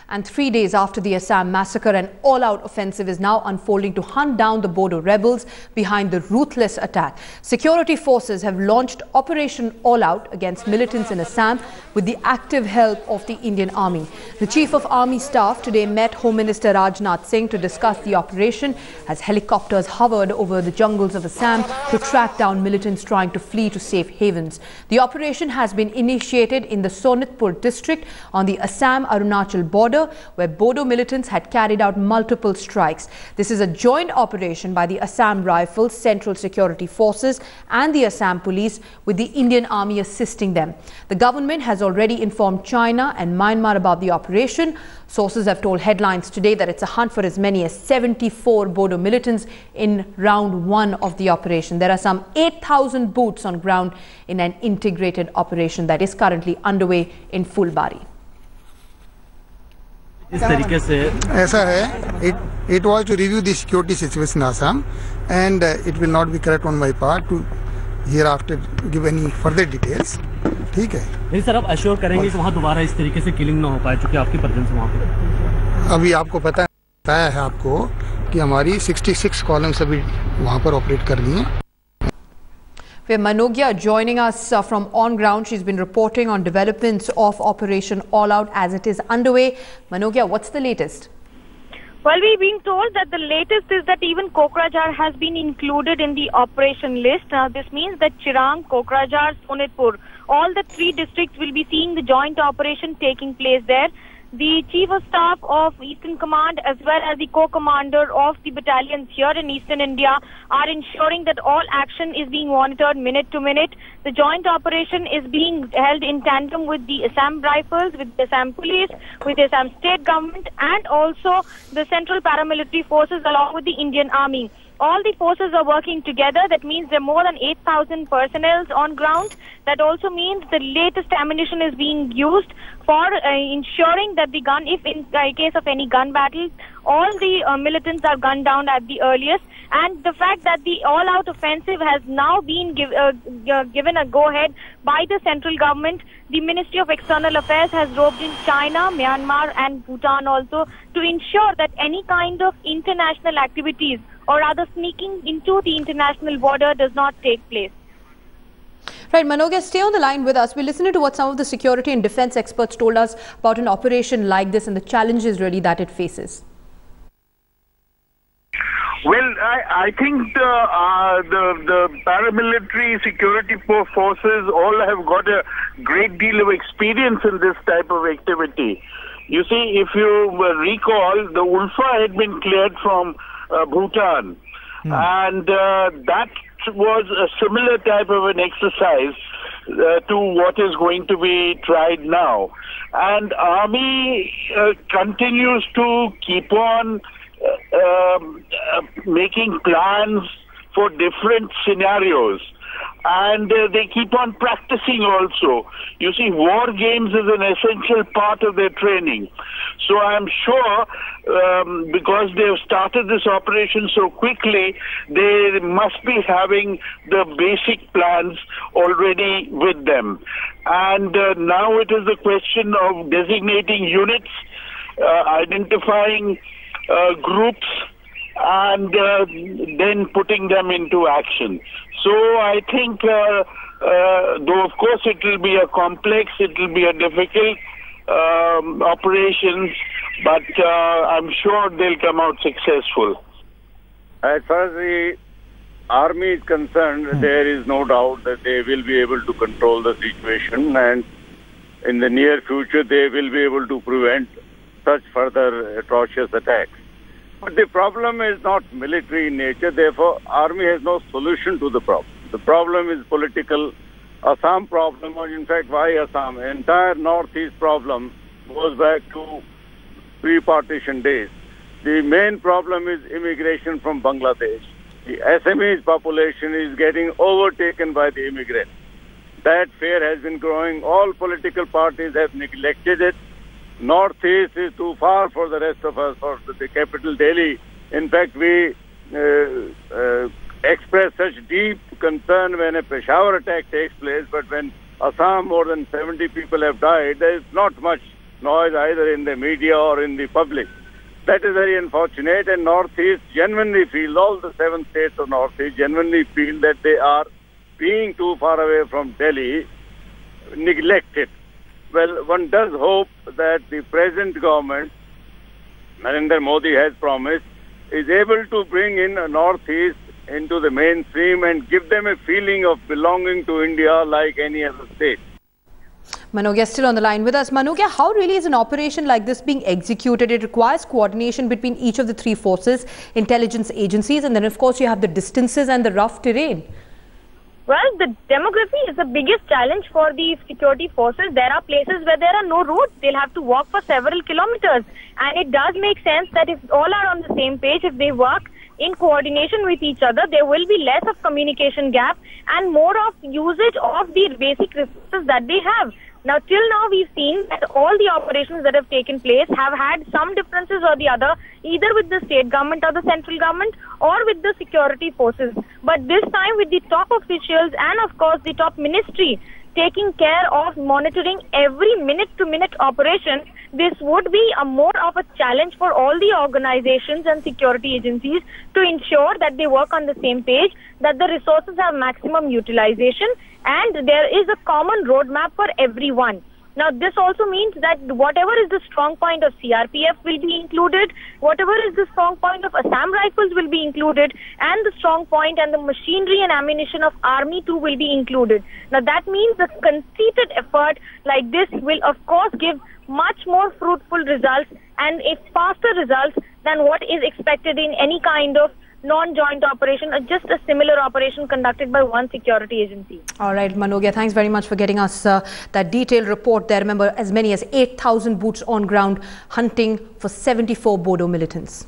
And 3 days after the Assam massacre, an all-out offensive is now unfolding to hunt down the Bodo rebels behind the ruthless attack. Security forces have launched Operation All Out against militants in Assam with the active help of the Indian Army. The Chief of Army Staff today met Home Minister Rajnath Singh to discuss the operation as helicopters hovered over the jungles of Assam to track down militants trying to flee to safe havens. The operation has been initiated in the Sonitpur district on the Assam-Arunachal border, where Bodo militants had carried out multiple strikes. This is a joint operation by the Assam Rifles, Central Security Forces and the Assam Police, with the Indian Army assisting them. The government has already informed China and Myanmar about the operation. Sources have told Headlines today that it's a hunt for as many as 74 Bodo militants in round 1 of the operation. There are some 8,000 boots on ground in an integrated operation that is currently underway in Fulbari. इस तरीके से ऐसा है, it was to review the security situation in Assam, and it will not be correct on my part to hereafter give any further details. ठीक है? नहीं sir, आप assure करेंगे कि वहाँ दोबारा इस तरीके से किलिंग ना हो पाए, चूँकि आपकी प्रेजेंस वहाँ पे अभी आपको पता है आपको कि हमारी 66 कॉलम्स अभी वहाँ पर ऑपरेट कर रही हैं. We have Manogya joining us from on ground. She's been reporting on developments of Operation All Out as it is underway. Manogya, what's the latest? Well, we're being told that the latest is that even Kokrajhar has been included in the operation list. Now, this means that Chirang, Kokrajhar, Sonitpur, all the 3 districts will be seeing the joint operation taking place there. The Chief of Staff of Eastern Command as well as the co-commander of the battalions here in Eastern India are ensuring that all action is being monitored minute to minute. The joint operation is being held in tandem with the Assam Rifles, with the Assam Police, with the Assam State Government and also the Central Paramilitary Forces along with the Indian Army. All the forces are working together. That means there are more than 8,000 personnel on ground. That also means the latest ammunition is being used for ensuring that the gun, if in case of any gun battles, all the militants are gunned down at the earliest. And the fact that the all-out offensive has now been given a go-ahead by the central government, the Ministry of External Affairs has roped in China, Myanmar and Bhutan also to ensure that any kind of international activities or rather sneaking into the international border does not take place. Right, Manogya, stay on the line with us. We're listening to what some of the security and defense experts told us about an operation like this and the challenges really that it faces. Well, I think the paramilitary security forces all have got a great deal of experience in this type of activity. You see, if you recall, the Ulfa had been cleared from Bhutan, and that was a similar type of an exercise to what is going to be tried now. And Army continues to keep on making plans for different scenarios, and they keep on practicing also. You see, war games is an essential part of their training. So I'm sure because they have started this operation so quickly, they must be having the basic plans already with them. And now it is the question of designating units, identifying groups, and then putting them into action. So I think, though of course it will be a complex, it will be a difficult operations, but I'm sure they'll come out successful. As far as the army is concerned, there is no doubt that they will be able to control the situation, and in the near future they will be able to prevent such further atrocious attacks. But the problem is not military in nature, therefore army has no solution to the problem. The problem is political. Assam problem, or in fact why Assam? Entire northeast problem goes back to pre-partition days. The main problem is immigration from Bangladesh. The Assamese population is getting overtaken by the immigrants. That fear has been growing. All political parties have neglected it. Northeast is too far for the rest of us, for the capital Delhi. In fact, we express such deep concern when a Peshawar attack takes place, but when Assam more than 70 people have died, there is not much noise either in the media or in the public. That is very unfortunate, and Northeast genuinely feel, all the 7 states of Northeast genuinely feel that they are being too far away from Delhi, neglected. Well, one does hope that the present government, Narendra Modi has promised, is able to bring in Northeast into the mainstream and give them a feeling of belonging to India like any other state. Manogya still on the line with us. Manogya, how really is an operation like this being executed? It requires coordination between each of the 3 forces, intelligence agencies, and then of course you have the distances and the rough terrain. Well, the demography is the biggest challenge for the security forces. There are places where there are no roads. They'll have to walk for several kilometers. And it does make sense that if all are on the same page, if they work in coordination with each other, there will be less of communication gap and more of usage of the basic resources that they have. Now, till now, we've seen that all the operations that have taken place have had some differences or the other, either with the state government or the central government or with the security forces. But this time, with the top officials and, of course, the top ministry taking care of monitoring every minute-to-minute operation, this would be a more of a challenge for all the organizations and security agencies to ensure that they work on the same page, that the resources have maximum utilization, and there is a common roadmap for everyone. Now, this also means that whatever is the strong point of CRPF will be included, whatever is the strong point of Assam Rifles will be included, and the strong point and the machinery and ammunition of Army too will be included. Now, that means the conceited effort like this will, of course, give much more fruitful results and a faster results than what is expected in any kind of non-joint operation or just a similar operation conducted by one security agency. All right, Manogya, thanks very much for getting us that detailed report there. Remember, as many as 8,000 boots on ground hunting for 74 Bodo militants.